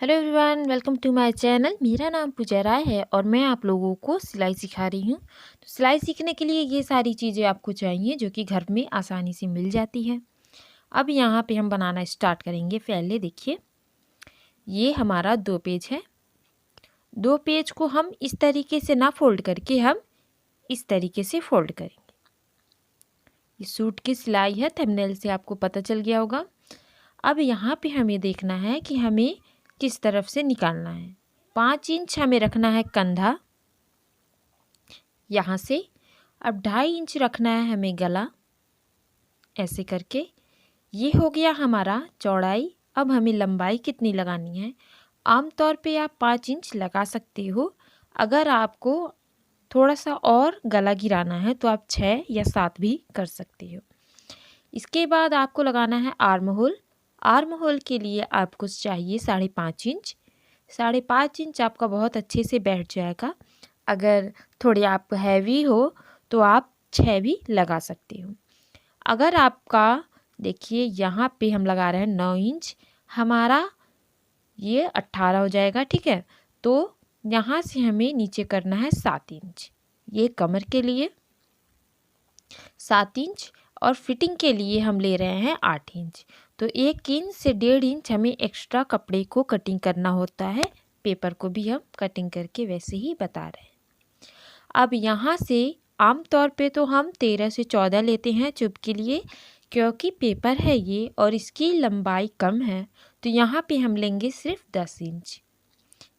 Hello everyone, welcome to my channel. मेरा नाम पूजा राय है और मैं आप लोगों को सिलाई सिखा रही हूँ। तो सिलाई सीखने के लिए ये सारी चीज़ें आपको चाहिए जो कि घर में आसानी से मिल जाती है। अब यहाँ पे हम बनाना स्टार्ट करेंगे। पहले देखिए, ये हमारा 2 पेज है। 2 पेज को हम इस तरीके से ना फोल्ड करके हम इस तरीके से फोल्ड करेंगे। ये सूट की सिलाई है, थंबनेल से आपको पता चल गया होगा। अब यहाँ पे हमें देखना है कि हमें किस तरफ से निकालना है। 5 इंच हमें रखना है कंधा यहाँ से। अब 2.5 इंच रखना है हमें गला, ऐसे करके। ये हो गया हमारा चौड़ाई। अब हमें लंबाई कितनी लगानी है। आमतौर पे आप 5 इंच लगा सकते हो। अगर आपको थोड़ा सा और गला गिराना है तो आप 6 या 7 भी कर सकते हो। इसके बाद आपको लगाना है आर्म होल। आर्म होल के लिए आपको चाहिए 5.5 इंच। 5.5 इंच आपका बहुत अच्छे से बैठ जाएगा। अगर थोड़े आप हैवी हो तो आप 6 भी लगा सकते हो। अगर आपका देखिए यहाँ पे हम लगा रहे हैं 9 इंच, हमारा ये 18 हो जाएगा, ठीक है। तो यहाँ से हमें नीचे करना है 7 इंच, ये कमर के लिए 7 इंच, और फिटिंग के लिए हम ले रहे हैं 8 इंच। तो 1 इंच से 1.5 इंच हमें एक्स्ट्रा कपड़े को कटिंग करना होता है। पेपर को भी हम कटिंग करके वैसे ही बता रहे हैं। अब यहाँ से आमतौर पे तो हम 13 से 14 लेते हैं चुभ के लिए, क्योंकि पेपर है ये और इसकी लंबाई कम है। तो यहाँ पे हम लेंगे सिर्फ 10 इंच।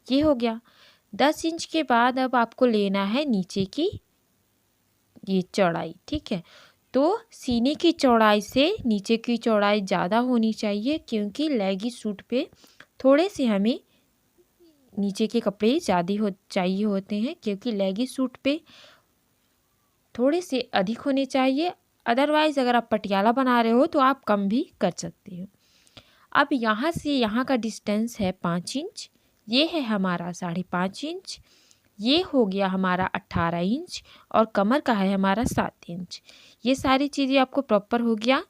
ये हो गया। 10 इंच के बाद अब आपको लेना है नीचे की ये चौड़ाई, ठीक है। तो सीने की चौड़ाई से नीचे की चौड़ाई ज़्यादा होनी चाहिए, क्योंकि लेगी सूट पे थोड़े से हमें नीचे के कपड़े ज़्यादा चाहिए होते हैं, क्योंकि लेगी सूट पे थोड़े से अधिक होने चाहिए। अदरवाइज़ अगर आप पटियाला बना रहे हो तो आप कम भी कर सकते हो। अब यहाँ से यहाँ का डिस्टेंस है 5 इंच, ये है हमारा 5.5 इंच, ये हो गया हमारा 18 इंच, और कमर का है हमारा 7 इंच। ये सारी चीज़ें आपको प्रॉपर हो गया।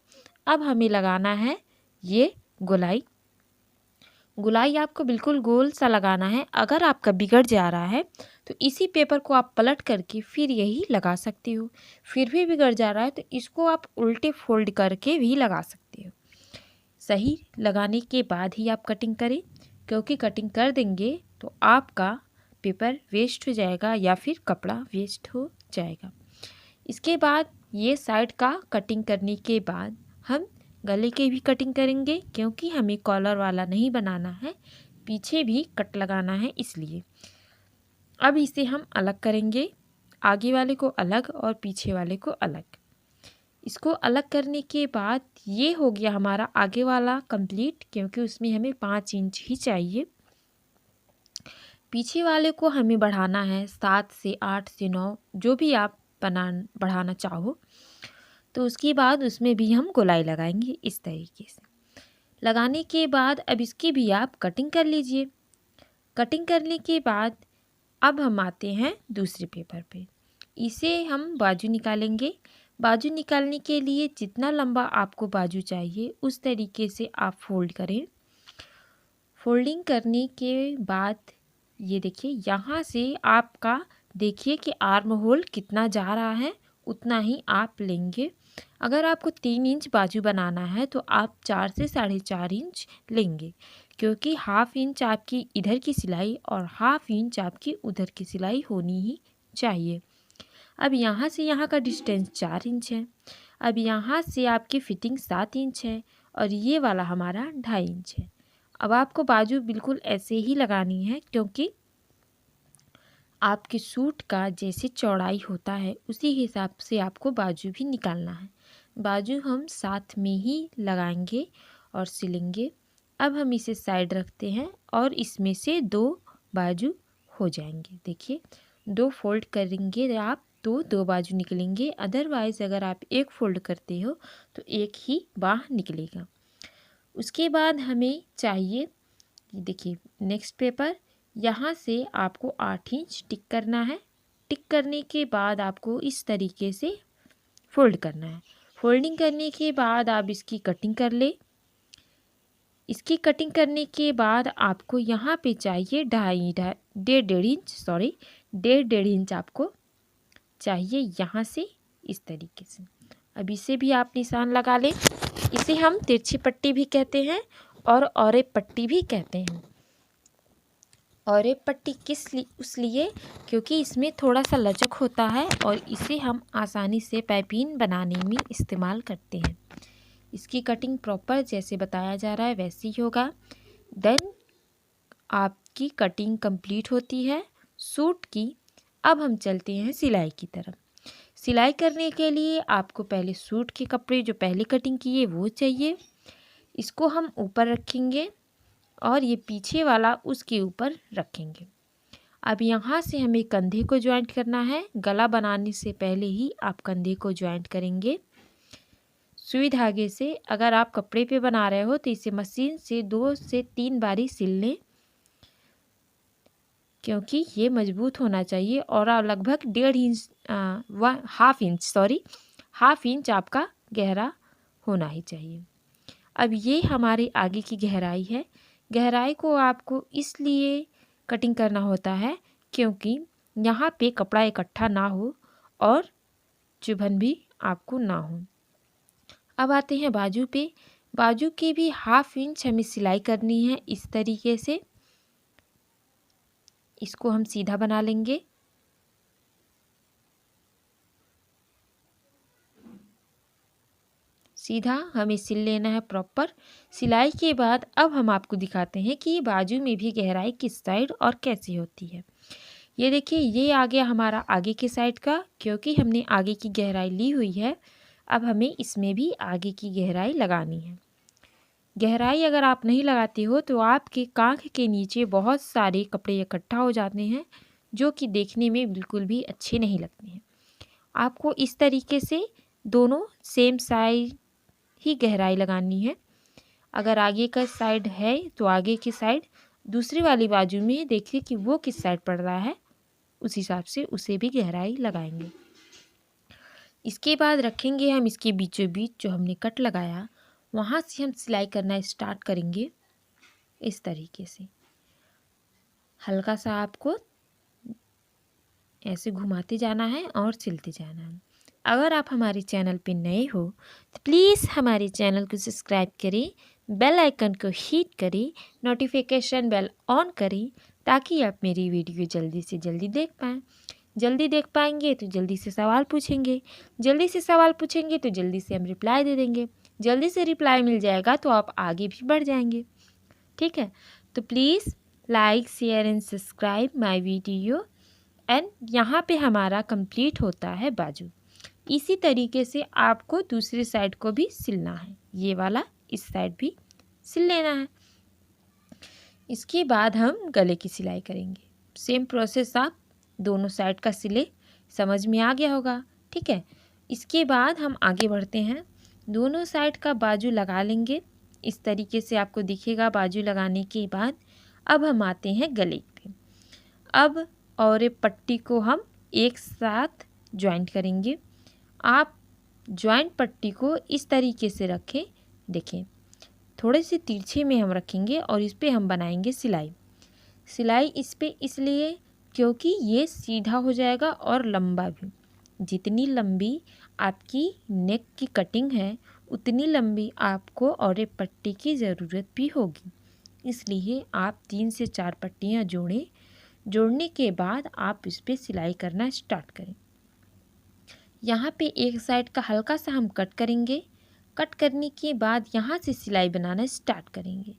अब हमें लगाना है ये गोलाई। गोलाई आपको बिल्कुल गोल सा लगाना है। अगर आपका बिगड़ जा रहा है तो इसी पेपर को आप पलट करके फिर यही लगा सकते हो। फिर भी बिगड़ जा रहा है तो इसको आप उल्टे फोल्ड करके भी लगा सकते हो। सही लगाने के बाद ही आप कटिंग करें, क्योंकि कटिंग कर देंगे तो आपका पेपर वेस्ट हो जाएगा या फिर कपड़ा वेस्ट हो जाएगा। इसके बाद ये साइड का कटिंग करने के बाद हम गले की भी कटिंग करेंगे, क्योंकि हमें कॉलर वाला नहीं बनाना है, पीछे भी कट लगाना है इसलिए। अब इसे हम अलग करेंगे, आगे वाले को अलग और पीछे वाले को अलग। इसको अलग करने के बाद ये हो गया हमारा आगे वाला कंप्लीट, क्योंकि उसमें हमें 5 इंच ही चाहिए। पीछे वाले को हमें बढ़ाना है 7 से 8 से 9, जो भी आप बढ़ाना चाहो। तो उसके बाद उसमें भी हम गोलाई लगाएंगे इस तरीके से। लगाने के बाद अब इसकी भी आप कटिंग कर लीजिए। कटिंग करने के बाद अब हम आते हैं दूसरे पेपर पे। इसे हम बाजू निकालेंगे। बाजू निकालने के लिए जितना लंबा आपको बाजू चाहिए उस तरीके से आप फोल्ड करें। फोल्डिंग करने के बाद ये देखिए, यहाँ से आपका देखिए कि आर्म होल कितना जा रहा है, उतना ही आप लेंगे। अगर आपको 3 इंच बाजू बनाना है तो आप 4 से 4.5 इंच लेंगे, क्योंकि हाफ इंच आपकी इधर की सिलाई और हाफ इंच आपकी उधर की सिलाई होनी ही चाहिए। अब यहाँ से यहाँ का डिस्टेंस 4 इंच है। अब यहाँ से आपकी फिटिंग 7 इंच है और ये वाला हमारा 2.5 इंच है। अब आपको बाजू बिल्कुल ऐसे ही लगानी है, क्योंकि आपके सूट का जैसे चौड़ाई होता है उसी हिसाब से आपको बाजू भी निकालना है। बाजू हम साथ में ही लगाएंगे और सिलेंगे। अब हम इसे साइड रखते हैं और इसमें से 2 बाजू हो जाएंगे। देखिए, 2 फोल्ड करेंगे आप तो 2 बाजू निकलेंगे। अदरवाइज़ अगर आप एक फोल्ड करते हो तो एक ही बाह निकलेगा। उसके बाद हमें चाहिए, देखिए नेक्स्ट पेपर, यहाँ से आपको 8 इंच टिक करना है। टिक करने के बाद आपको इस तरीके से फोल्ड करना है। फोल्डिंग करने के बाद आप इसकी कटिंग कर ले। इसकी कटिंग करने के बाद आपको यहाँ पे चाहिए डेढ़ इंच आपको चाहिए यहाँ से इस तरीके से। अब इसे भी आप निशान लगा लें। इसे हम तिरछी पट्टी भी कहते हैं और औरे पट्टी भी कहते हैं। औरे पट्टी इसलिए क्योंकि इसमें थोड़ा सा लचक होता है और इसे हम आसानी से पाइपिंग बनाने में इस्तेमाल करते हैं। इसकी कटिंग प्रॉपर जैसे बताया जा रहा है वैसे ही होगा। देन आपकी कटिंग कंप्लीट होती है सूट की। अब हम चलते हैं सिलाई की तरफ। सिलाई करने के लिए आपको पहले सूट के कपड़े जो पहले कटिंग किए वो चाहिए। इसको हम ऊपर रखेंगे और ये पीछे वाला उसके ऊपर रखेंगे। अब यहाँ से हमें कंधे को ज्वाइंट करना है। गला बनाने से पहले ही आप कंधे को ज्वाइंट करेंगे सुई धागे से। अगर आप कपड़े पे बना रहे हो तो इसे मशीन से 2 से 3 बारी सिल लें, क्योंकि ये मजबूत होना चाहिए और लगभग हाफ इंच आपका गहरा होना ही चाहिए। अब ये हमारी आगे की गहराई है। गहराई को आपको इसलिए कटिंग करना होता है क्योंकि यहाँ पे कपड़ा इकट्ठा ना हो और चुभन भी आपको ना हो। अब आते हैं बाजू पे। बाजू की भी हाफ इंच हमें सिलाई करनी है इस तरीके से। इसको हम सीधा बना लेंगे। सीधा हमें सिल लेना है प्रॉपर। सिलाई के बाद अब हम आपको दिखाते हैं कि बाजू में भी गहराई किस साइड और कैसे होती है। ये देखिए, ये आ गया हमारा आगे के साइड का, क्योंकि हमने आगे की गहराई ली हुई है। अब हमें इसमें भी आगे की गहराई लगानी है। गहराई अगर आप नहीं लगाते हो तो आपके कांख के नीचे बहुत सारे कपड़े इकट्ठा हो जाते हैं, जो कि देखने में बिल्कुल भी अच्छे नहीं लगते हैं। आपको इस तरीके से दोनों सेम साइड ही गहराई लगानी है। अगर आगे का साइड है तो आगे की साइड, दूसरी वाली बाजू में देखिए कि वो किस साइड पड़ रहा है, उस हिसाब से उसे भी गहराई लगाएंगे। इसके बाद रखेंगे हम इसके बीचों बीच जो हमने कट लगाया, वहाँ से हम सिलाई करना स्टार्ट करेंगे। इस तरीके से हल्का सा आपको ऐसे घुमाते जाना है और सिलते जाना है। अगर आप हमारे चैनल पे नए हो तो प्लीज़ हमारे चैनल को सब्सक्राइब करें, बेल आइकन को हिट करें, नोटिफिकेशन बेल ऑन करें, ताकि आप मेरी वीडियो जल्दी से जल्दी देख पाएँ। जल्दी देख पाएंगे तो जल्दी से सवाल पूछेंगे, जल्दी से सवाल पूछेंगे तो जल्दी से हम रिप्लाई दे देंगे, जल्दी से रिप्लाई मिल जाएगा तो आप आगे भी बढ़ जाएंगे। ठीक है, तो please like share and subscribe my video. And यहाँ पे हमारा कंप्लीट होता है बाजू। इसी तरीके से आपको दूसरी साइड को भी सिलना है। ये वाला इस साइड भी सिल लेना है। इसके बाद हम गले की सिलाई करेंगे। सेम प्रोसेस आप दोनों साइड का सिले, समझ में आ गया होगा। ठीक है, इसके बाद हम आगे बढ़ते हैं। दोनों साइड का बाजू लगा लेंगे। इस तरीके से आपको दिखेगा बाजू लगाने के बाद। अब हम आते हैं गले पे। अब और पट्टी को हम एक साथ ज्वाइंट करेंगे। आप ज्वाइंट पट्टी को इस तरीके से रखें। देखें, थोड़े से तिरछे में हम रखेंगे और इस पे हम बनाएंगे सिलाई। सिलाई इस पे इसलिए क्योंकि ये सीधा हो जाएगा और लंबा भी। जितनी लंबी आपकी नेक की कटिंग है उतनी लंबी आपको और पट्टी की ज़रूरत भी होगी। इसलिए आप 3 से 4 पट्टियाँ जोड़ें। जोड़ने के बाद आप इस पे सिलाई करना स्टार्ट करें। यहाँ पे एक साइड का हल्का सा हम कट करेंगे। कट करने के बाद यहाँ से सिलाई बनाना स्टार्ट करेंगे।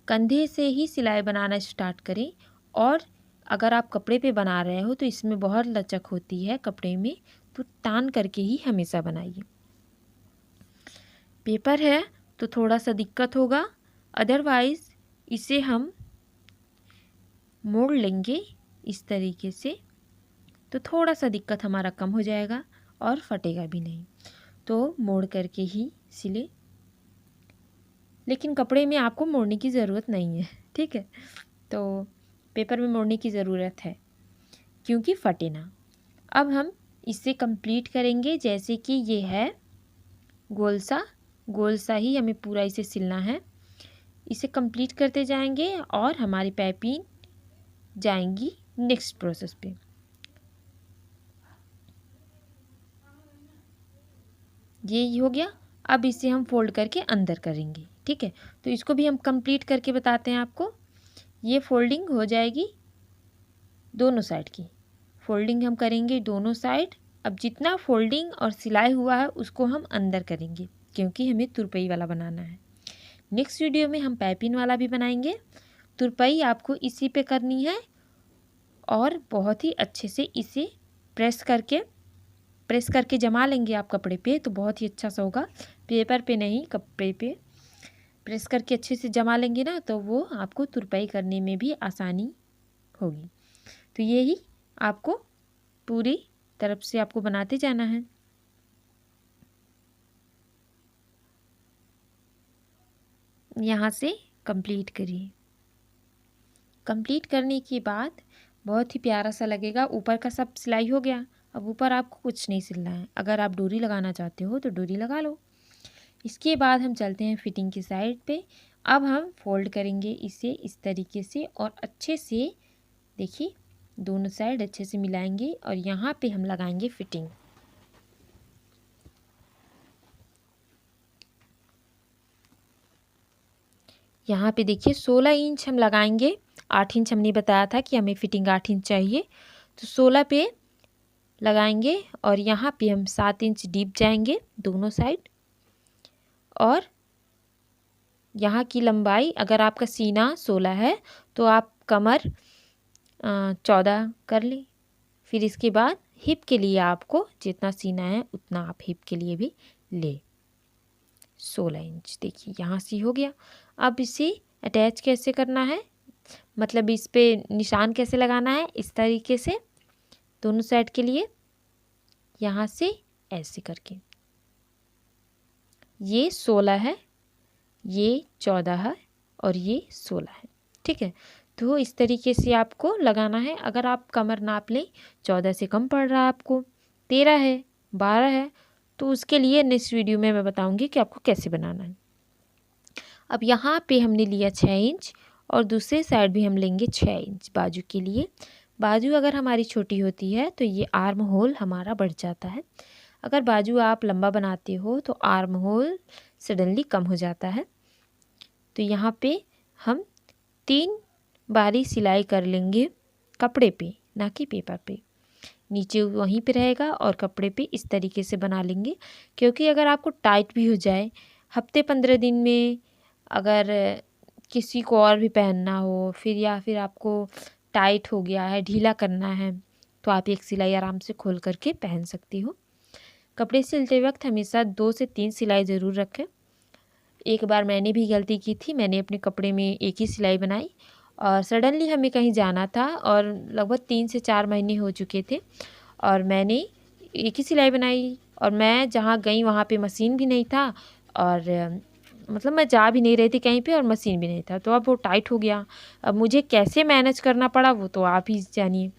कंधे से ही सिलाई बनाना स्टार्ट करें। और अगर आप कपड़े पे बना रहे हो तो इसमें बहुत लचक होती है कपड़े में, तो तान करके ही हमेशा बनाइए। पेपर है तो थोड़ा सा दिक्कत होगा, अदरवाइज़ इसे हम मोड़ लेंगे इस तरीके से, तो थोड़ा सा दिक्कत हमारा कम हो जाएगा और फटेगा भी नहीं। तो मोड़ करके ही सिले, लेकिन कपड़े में आपको मोड़ने की ज़रूरत नहीं है। ठीक है, तो पेपर में मोड़ने की ज़रूरत है क्योंकि फटे ना। अब हम इसे कंप्लीट करेंगे। जैसे कि ये है गोल सा ही हमें पूरा इसे सिलना है। इसे कंप्लीट करते जाएंगे और हमारी पाइपिंग जाएंगी नेक्स्ट प्रोसेस पे। ये हो गया। अब इसे हम फोल्ड करके अंदर करेंगे, ठीक है। तो इसको भी हम कंप्लीट करके बताते हैं आपको। ये फोल्डिंग हो जाएगी दोनों साइड की, फोल्डिंग हम करेंगे दोनों साइड। अब जितना फोल्डिंग और सिलाई हुआ है उसको हम अंदर करेंगे, क्योंकि हमें तुरपाई वाला बनाना है। नेक्स्ट वीडियो में हम पाइपिंग वाला भी बनाएंगे। तुरपाई आपको इसी पे करनी है और बहुत ही अच्छे से इसे प्रेस करके जमा लेंगे आप कपड़े पे, तो बहुत ही अच्छा सा होगा। पेपर पे नहीं, कपड़े पे प्रेस करके अच्छे से जमा लेंगे ना, तो वो आपको तुरपाई करने में भी आसानी होगी। तो यही आपको पूरी तरफ से आपको बनाते जाना है। यहाँ से कंप्लीट करिए। कंप्लीट करने के बाद बहुत ही प्यारा सा लगेगा। ऊपर का सब सिलाई हो गया। अब ऊपर आपको कुछ नहीं सिलना है। अगर आप डोरी लगाना चाहते हो तो डोरी लगा लो। इसके बाद हम चलते हैं फिटिंग की साइड पे। अब हम फोल्ड करेंगे इसे इस तरीके से और अच्छे से देखिए दोनों साइड अच्छे से मिलाएंगे और यहाँ पे हम लगाएंगे फिटिंग। यहाँ पे देखिए 16 इंच हम लगाएंगे। 8 इंच हमने बताया था कि हमें फिटिंग 8 इंच चाहिए, तो 16 पे लगाएंगे और यहाँ पे हम 7 इंच डीप जाएंगे दोनों साइड। और यहाँ की लंबाई, अगर आपका सीना 16 है तो आप कमर 14 कर लें। फिर इसके बाद हिप के लिए आपको जितना सीना है उतना आप हिप के लिए भी ले। 16 इंच देखिए यहाँ से हो गया। अब इसे अटैच कैसे करना है, मतलब इस पे निशान कैसे लगाना है, इस तरीके से दोनों साइड के लिए यहाँ से ऐसे करके। ये 16 है, ये 14 है और ये 16 है, ठीक है। तो इस तरीके से आपको लगाना है। अगर आप कमर नाप लें, 14 से कम पड़ रहा है आपको, 13 है, 12 है, तो उसके लिए नेक्स्ट वीडियो में मैं बताऊंगी कि आपको कैसे बनाना है। अब यहाँ पे हमने लिया 6 इंच और दूसरे साइड भी हम लेंगे 6 इंच बाजू के लिए। बाजू अगर हमारी छोटी होती है तो ये आर्म होल हमारा बढ़ जाता है। अगर बाजू आप लंबा बनाते हो तो आर्म होल सडनली कम हो जाता है। तो यहाँ पे हम 3 बारी सिलाई कर लेंगे कपड़े पे, ना कि पेपर पे। नीचे वहीं पे रहेगा और कपड़े पे इस तरीके से बना लेंगे, क्योंकि अगर आपको टाइट भी हो जाए, हफ्ते 15 दिन में अगर किसी को और भी पहनना हो, फिर या फिर आपको टाइट हो गया है, ढीला करना है, तो आप एक सिलाई आराम से खोल करके पहन सकती हो। कपड़े सिलते वक्त हमेशा 2 से 3 सिलाई ज़रूर रखें। एक बार मैंने भी गलती की थी, मैंने अपने कपड़े में एक ही सिलाई बनाई और सडनली हमें कहीं जाना था और लगभग 3 से 4 महीने हो चुके थे और मैंने एक ही सिलाई बनाई और मैं जहाँ गई वहाँ पे मशीन भी नहीं था और मतलब मैं जा भी नहीं रही थी कहीं पे और मशीन भी नहीं था, तो अब वो टाइट हो गया। अब मुझे कैसे मैनेज करना पड़ा वो तो आप ही जानिए।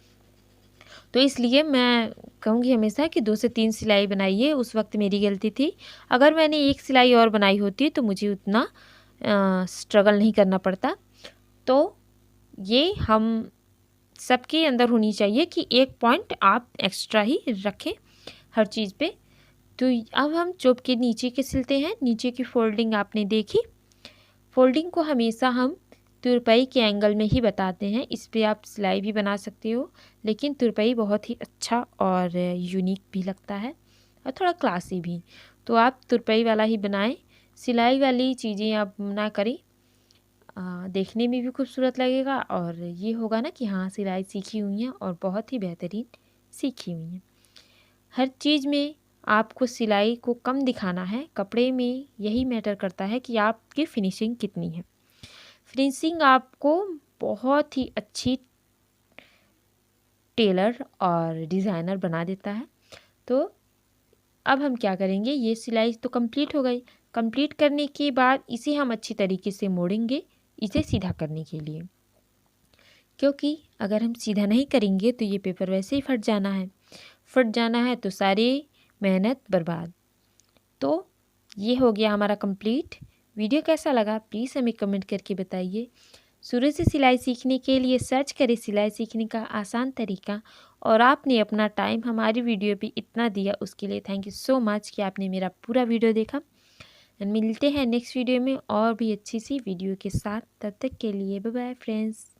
तो इसलिए मैं कहूँगी हमेशा कि 2 से 3 सिलाई बनाइए। उस वक्त मेरी गलती थी। अगर मैंने एक सिलाई और बनाई होती तो मुझे उतना स्ट्रगल नहीं करना पड़ता। तो ये हम सबके अंदर होनी चाहिए कि एक पॉइंट आप एक्स्ट्रा ही रखें हर चीज़ पे। तो अब हम चोप के नीचे के सिलते हैं। नीचे की फोल्डिंग आपने देखी। फोल्डिंग को हमेशा हम तुरपाई के एंगल में ही बताते हैं। इस पे आप सिलाई भी बना सकते हो, लेकिन तुरपाई बहुत ही अच्छा और यूनिक भी लगता है और थोड़ा क्लासी भी। तो आप तुरपाई वाला ही बनाएं, सिलाई वाली चीज़ें आप ना करें। देखने में भी खूबसूरत लगेगा और ये होगा ना कि हाँ सिलाई सीखी हुई है और बहुत ही बेहतरीन सीखी हुई है। हर चीज़ में आपको सिलाई को कम दिखाना है। कपड़े में यही मैटर करता है कि आपकी फिनिशिंग कितनी है। फिनिशिंग आपको बहुत ही अच्छी टेलर और डिज़ाइनर बना देता है। तो अब हम क्या करेंगे, ये सिलाई तो कंप्लीट हो गई। कंप्लीट करने के बाद इसे हम अच्छी तरीके से मोड़ेंगे इसे सीधा करने के लिए, क्योंकि अगर हम सीधा नहीं करेंगे तो ये पेपर वैसे ही फट जाना है। फट जाना है तो सारी मेहनत बर्बाद। तो ये हो गया हमारा कंप्लीट। वीडियो कैसा लगा प्लीज़ हमें कमेंट करके बताइए। शुरू से सिलाई सीखने के लिए सर्च करें सिलाई सीखने का आसान तरीका। और आपने अपना टाइम हमारी वीडियो पे इतना दिया उसके लिए थैंक यू सो मच कि आपने मेरा पूरा वीडियो देखा। मिलते हैं नेक्स्ट वीडियो में और भी अच्छी सी वीडियो के साथ। तब तक के लिए बाय बाय फ्रेंड्स।